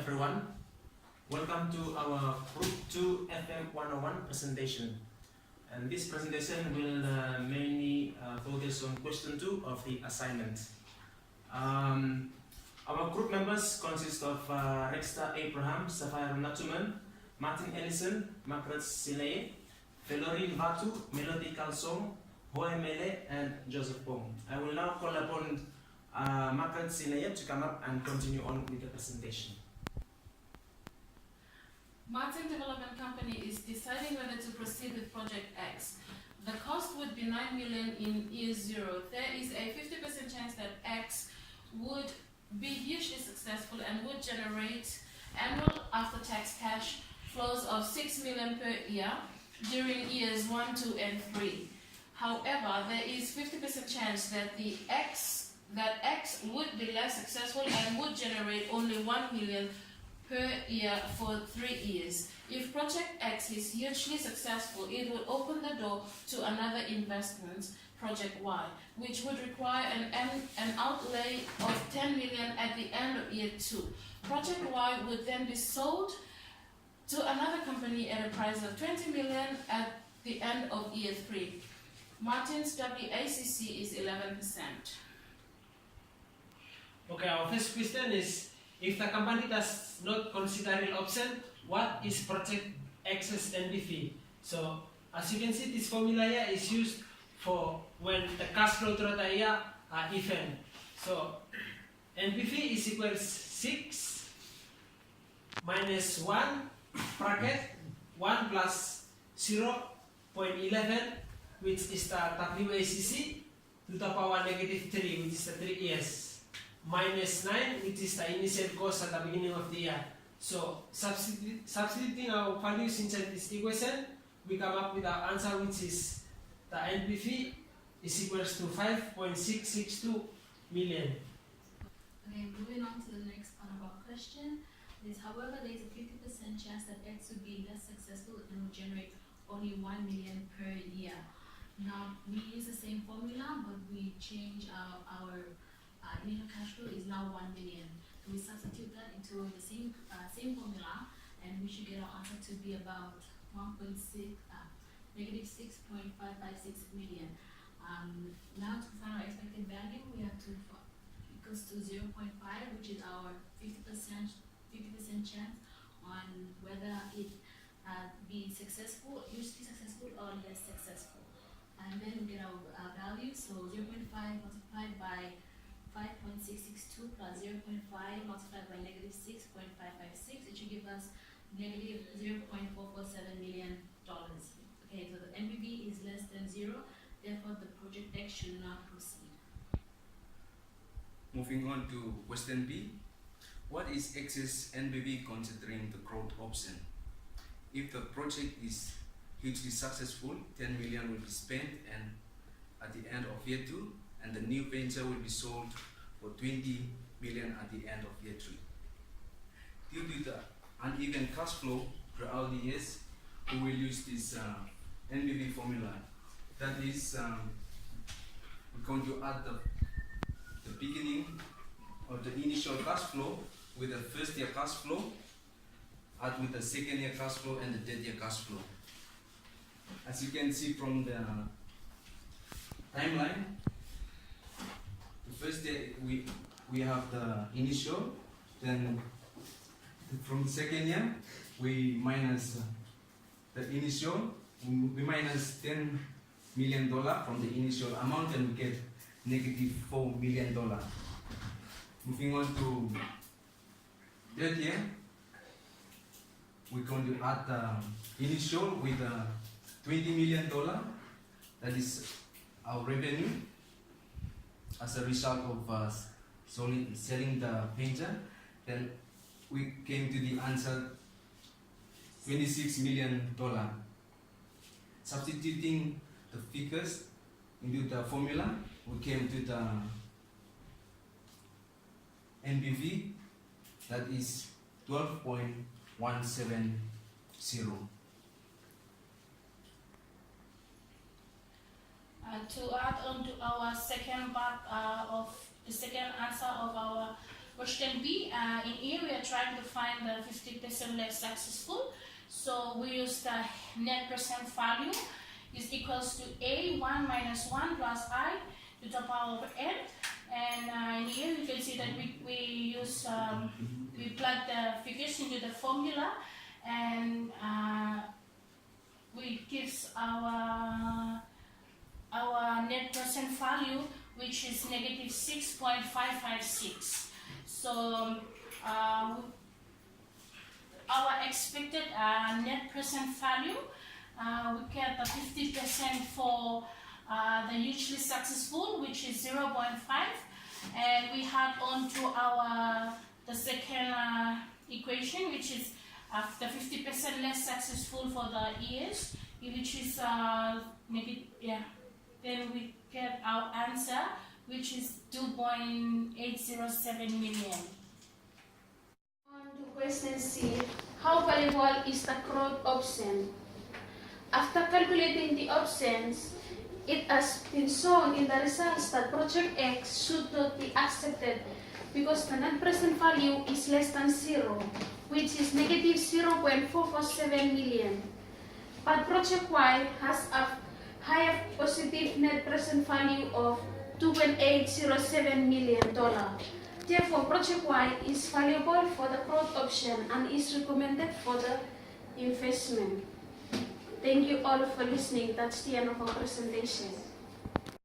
everyone. Welcome to our Group 2 FM101 presentation. And this presentation will mainly focus on question 2 of the assignment. Our group members consist of Rexta Abraham, Sapphire Natuman, Martin Ellison, Margaret Sileye, Felorin Vatu, Melody Kalsong, Hoe Mele, and Joseph Pong. I will now call upon Margaret Sileye to come up and continue on with the presentation. Martin Development Company is deciding whether to proceed with Project X. The cost would be 9 million in year 0. There is a 50% chance that X would be hugely successful and would generate annual after-tax cash flows of 6 million per year during years 1, 2, and 3. However, there is 50% chance that X would be less successful and would generate only 1 million per year for 3 years. If Project X is hugely successful, it would open the door to another investment, Project Y, which would require an outlay of 10 million at the end of year 2. Project Y would then be sold to another company at a price of 20 million at the end of year 3. Martin's WACC is 11%. Okay, our first question is, if the company does not consider real option, what is Project X's NPV? So, as you can see, this formula here is used for when the cash flow throughout the year are even. So, NPV is equals 6 minus 1 bracket 1 plus 0.11, which is the WACC, to the power negative 3, which is the 3 years. Minus 9, which is the initial cost at the beginning of the year. So, substituting our values inside this equation, we come up with our answer, which is the NPV is equals to 5.662 million. Okay, moving on to the next part of our question. However, there is a 50% chance that X will be less successful and will generate only 1 million per year. Now, we use the same formula, but we change our initial cash flow is now 1 million. So we substitute that into the same formula, and we should get our answer to be about negative 6.556 million. Now to find our expected value, we have to equals to 0.5, which is our 50% chance on whether it be successful, hugely successful, or less successful. And then we get our value. So 0.5 multiplied by 5.662 plus 0.5 multiplied by negative 6.556, it should give us negative $0.447 million. Okay, so the NPV is less than 0, therefore the Project X should not proceed. Moving on to question B. What is X's NPV considering the growth option? If the project is hugely successful, 10 million will be spent and at the end of year 2, and the new venture will be sold for 20 million at the end of year 3. Due to the uneven cash flow throughout the years, we will use this NPV formula. That is, we're going to add the beginning or the initial cash flow with the first year cash flow, add with the second year cash flow and the third year cash flow. As you can see from the timeline, the first day we have the initial, then from the second year we minus the initial, we minus $10 million from the initial amount, and we get negative $4 million. Moving on to third year, we're going to add the initial with $20 million. That is our revenue as a result of selling the painter. Then we came to the answer $26 million. Substituting the figures into the formula, we came to the NPV, that is 12.170. To add on to our second part of the second answer of our Question B, in A we are trying to find the 50% less successful. So we use the net present value is equals to A 1 minus 1 plus I to the power of n. And in here you can see that we use we plug the figures into the formula, and we gives our net present value, which is negative 6.556. So our expected net present value, we get the 50% for the hugely successful, which is 0.5, and we add on to the second equation, which is the 50% less successful for the years, which is negative. Yeah. Then we get our answer, which is 2.807 million. On to question C. How valuable is the growth option? After calculating the options, it has been shown in the results that project X should not be accepted because the net present value is less than 0, which is negative 0.447 million. But project Y has a higher positive net present value of $2.807 million. Therefore, project Y is valuable for the growth option and is recommended for the investment. Thank you all for listening. That's the end of our presentation.